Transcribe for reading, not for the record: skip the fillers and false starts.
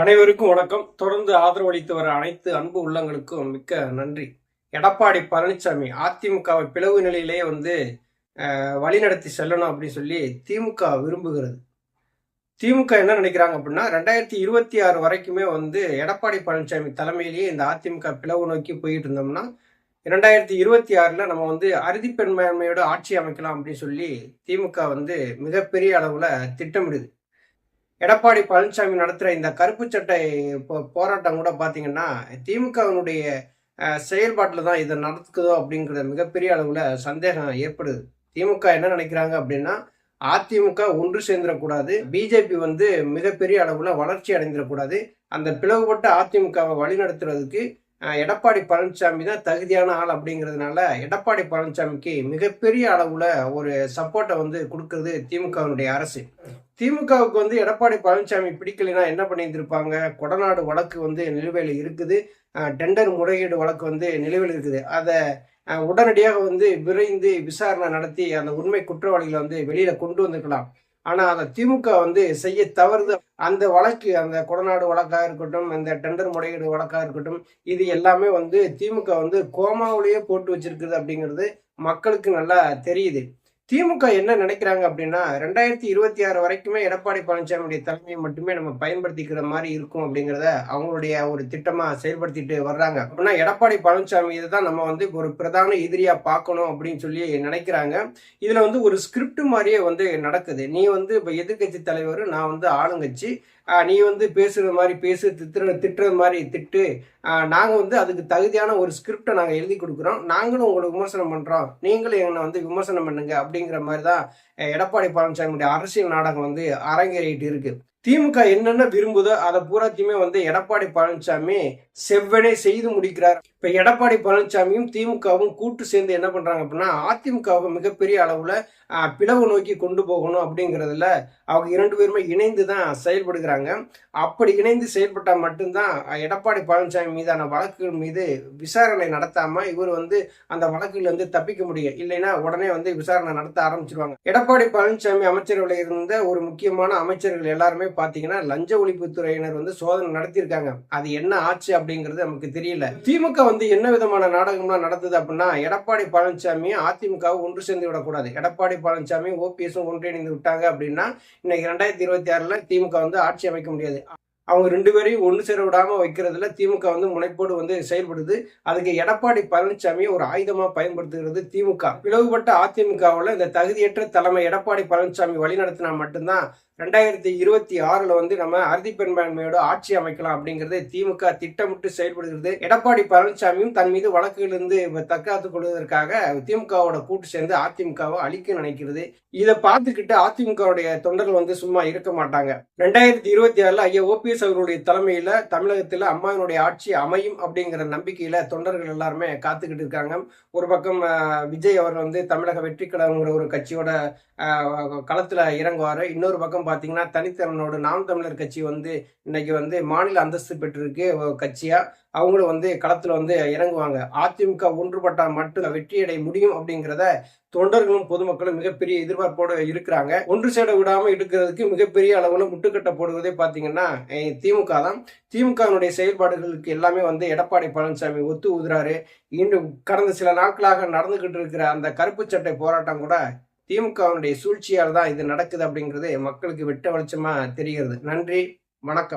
அனைவருக்கும் வணக்கம். தொடர்ந்து ஆதரவளித்து வர அனைத்து அன்பு உள்ளங்களுக்கும் மிக்க நன்றி. எடப்பாடி பழனிசாமி அதிமுகவை பிளவு நிலையிலே வழிநடத்தி செல்லணும் அப்படின்னு சொல்லி திமுக விரும்புகிறது. திமுக என்ன நினைக்கிறாங்க அப்படின்னா 2026 வரைக்குமே எடப்பாடி பழனிசாமி தலைமையிலேயே இந்த அதிமுக பிளவு நோக்கி போயிட்டு இருந்தோம்னா 2026ல நம்ம அறுதி பெரும்பான்மையோட ஆட்சி அமைக்கலாம் அப்படின்னு சொல்லி திமுக மிகப்பெரிய அளவுல திட்டமிடுது. எடப்பாடி பழனிசாமி நடத்துகிற இந்த கருப்பு சட்டை போராட்டம் கூட பார்த்தீங்கன்னா திமுகவினுடைய செயல்பாட்டில் தான் இதை நடக்குதோ அப்படிங்கிற மிகப்பெரிய அளவில் சந்தேகம் ஏற்படுது. திமுக என்ன நினைக்கிறாங்க அப்படின்னா அதிமுக ஒன்று சேர்ந்துடக்கூடாது, பிஜேபி மிகப்பெரிய அளவில் வளர்ச்சி அடைந்துடக்கூடாது, அந்த பிளவுபட்ட அதிமுகவை வழிநடத்துறதுக்கு எடப்பாடி பழனிசாமி தான் தகுதியான ஆள் அப்படிங்கிறதுனால எடப்பாடி பழனிசாமிக்கு மிகப்பெரிய அளவுல ஒரு சப்போர்ட்டை கொடுக்கறது திமுகவினுடைய அரசு. திமுகவுக்கு எடப்பாடி பழனிசாமி பிடிக்கலைன்னா என்ன பண்ணியிருந்திருப்பாங்க? கொடநாடு வழக்கு நிலுவையில் இருக்குது, டெண்டர் முறையீடு வழக்கு நிலுவையில் இருக்குது. அதை உடனடியாக விரைந்து விசாரணை நடத்தி அந்த உண்மை குற்றவாளிகளை வெளியில கொண்டு வந்திருக்கலாம். ஆனா அதை திமுக செய்ய தவறுது. அந்த வழக்கு, அந்த கொடநாடு வழக்காக இருக்கட்டும், இந்த டெண்டர் முறையீடு வழக்காக இருக்கட்டும், இது எல்லாமே திமுக கோமாவிலேயே போட்டு வச்சிருக்குது அப்படிங்கிறது மக்களுக்கு நல்லா தெரியுது. திமுக என்ன நினைக்கிறாங்க அப்படின்னா 2026 வரைக்குமே எடப்பாடி பழனிசாமியுடைய தலைமையை மட்டுமே நம்ம பயன்படுத்திக்கிற மாதிரி இருக்கும் அப்படிங்கிறத அவங்களுடைய ஒரு திட்டமா செயல்படுத்திட்டு வர்றாங்க. அப்படின்னா எடப்பாடி பழனிசாமி இதுதான் நம்ம ஒரு பிரதான எதிரியா பார்க்கணும் அப்படின்னு சொல்லி நினைக்கிறாங்க. இதுல ஒரு ஸ்கிரிப்ட் மாதிரியே நடக்குது. நீ இப்ப எதிர்கட்சி தலைவர், நான் ஆளுங்கட்சி, நீ பேசுறது மாதிரி பேசு, திட்டுறது மாதிரி திட்டு, நாங்க அதுக்கு தகுதியான ஒரு ஸ்கிரிப்டை நாங்க எழுதி கொடுக்குறோம், நாங்களும் உங்களை விமர்சனம் பண்றோம், நீங்களும் என்னை விமர்சனம் பண்ணுங்க அப்படிங்கிற மாதிரி தான் எடப்பாடி பழனிசாமியுடைய அரசியல் நாடகம் அரங்கேறிட்டு இருக்கு. திமுக என்னென்ன விரும்புதோ அதை பூராத்தையுமே எடப்பாடி பழனிசாமி செவ்வனே செய்து முடிக்கிறார். இப்ப எடப்பாடி பழனிசாமியும் திமுகவும் கூட்டு சேர்ந்து என்ன பண்றாங்க அப்படின்னா அதிமுகவை மிகப்பெரிய அளவுல பிளவு நோக்கி கொண்டு போகணும் அப்படிங்கிறதுல அவங்க இரண்டு பேருமே இணைந்து தான் செயல்படுகிறாங்க. அப்படி இணைந்து செயல்பட்டா மட்டும்தான் எடப்பாடி பழனிசாமி மீதான வழக்குகள் மீது விசாரணை நடத்தாம இவர் அந்த வழக்குல தப்பிக்க முடியும். இல்லைன்னா உடனே விசாரணை நடத்த ஆரம்பிச்சிருவாங்க. எடப்பாடி பழனிசாமி அமைச்சரவையில் இருந்த ஒரு முக்கியமான அமைச்சர்கள் எல்லாருமே பாத்தீங்கன்னா லஞ்ச ஒழிப்புத்துறையினர் சோதனை நடத்தியிருக்காங்க. அது என்ன ஆச்சு அப்படிங்கிறது நமக்கு தெரியல. திமுக என்ன விதமான நாடகம்லாம் நடந்தது அப்படின்னா எடப்பாடி பழனிசாமி அதிமுக ஒன்று சேர்ந்து விடக்கூடாது, எடப்பாடி பழனிசாமி ஓபிஎஸும் ஒன்றிணைந்து விட்டாங்க அப்படின்னா இன்னைக்கு 2026ல திமுக ஆட்சி அமைக்க முடியாது. அவங்க ரெண்டு பேரையும் ஒன்று சேர விடாம வைக்கிறதுல திமுக முனைப்போடு செயல்படுது. அதுக்கு எடப்பாடி பழனிசாமி ஒரு ஆயுதமா பயன்படுத்துகிறது திமுக. பிளவுபட்ட அதிமுகவில் இந்த தகுதியற்ற தலைமை எடப்பாடி பழனிசாமி வழிநடத்தினா மட்டும்தான் 2026ல நம்ம அறுதி பெரும்பான்மையோட ஆட்சி அமைக்கலாம் அப்படிங்கறது திமுக திட்டமிட்டு செயல்படுகிறது. எடப்பாடி பழனிசாமியும் தன் மீது வழக்குகளிலிருந்து தற்காத்துக் கொள்வதற்காக திமுகவோட கூட்டு சேர்ந்து அதிமுகவை அழிக்க நினைக்கிறது. இதை பார்த்துக்கிட்டு அதிமுகவுடைய தொண்டர்கள் சும்மா இருக்க மாட்டாங்க. 2026ல ஐயா ஓபிஎஸ் அவர்களுடைய தலைமையில தமிழகத்துல அம்மாவினுடைய ஆட்சி அமையும் அப்படிங்கிற நம்பிக்கையில தொண்டர்கள் எல்லாருமே காத்துக்கிட்டு இருக்காங்க. ஒரு பக்கம் விஜய் அவர் தமிழக வெற்றி கழகங்கிற ஒரு கட்சியோட களத்துல இறங்குவாரு. இன்னொரு பக்கம் பாத்தீங்கன்னா தனித்தமிழனோட நாம் தமிழர் கட்சி இன்னைக்கு மாநில அந்தஸ்து பெற்றிருக்கு கட்சியா, அவங்களும் களத்துல இறங்குவாங்க. அதிமுக ஒன்றுபட்டா மட்டும் வெற்றியடைய முடியும் அப்படிங்கிறத தொண்டர்களும் பொதுமக்களும் மிகப்பெரிய எதிர்பார்ப்போடு இருக்கிறாங்க. ஒன்று சேர விடாம இருக்கிறதுக்கு மிகப்பெரிய அளவுல முட்டுக்கட்ட போடுவதே பாத்தீங்கன்னா திமுக தான். திமுகவினுடைய செயல்பாடுகளுக்கு எல்லாமே எடப்பாடி பழனிசாமி ஒத்து ஊதுறாரு. இன்னும் கடந்த சில நாட்களாக நடந்துகிட்டு இருக்கிற அந்த கருப்பு சட்டை போராட்டம் கூட திமுகவினுடைய சூழ்ச்சியால் தான் இது நடக்குது அப்படிங்கிறது மக்களுக்கு வெட்ட வெளிச்சமா தெரிகிறது. நன்றி, வணக்கம்.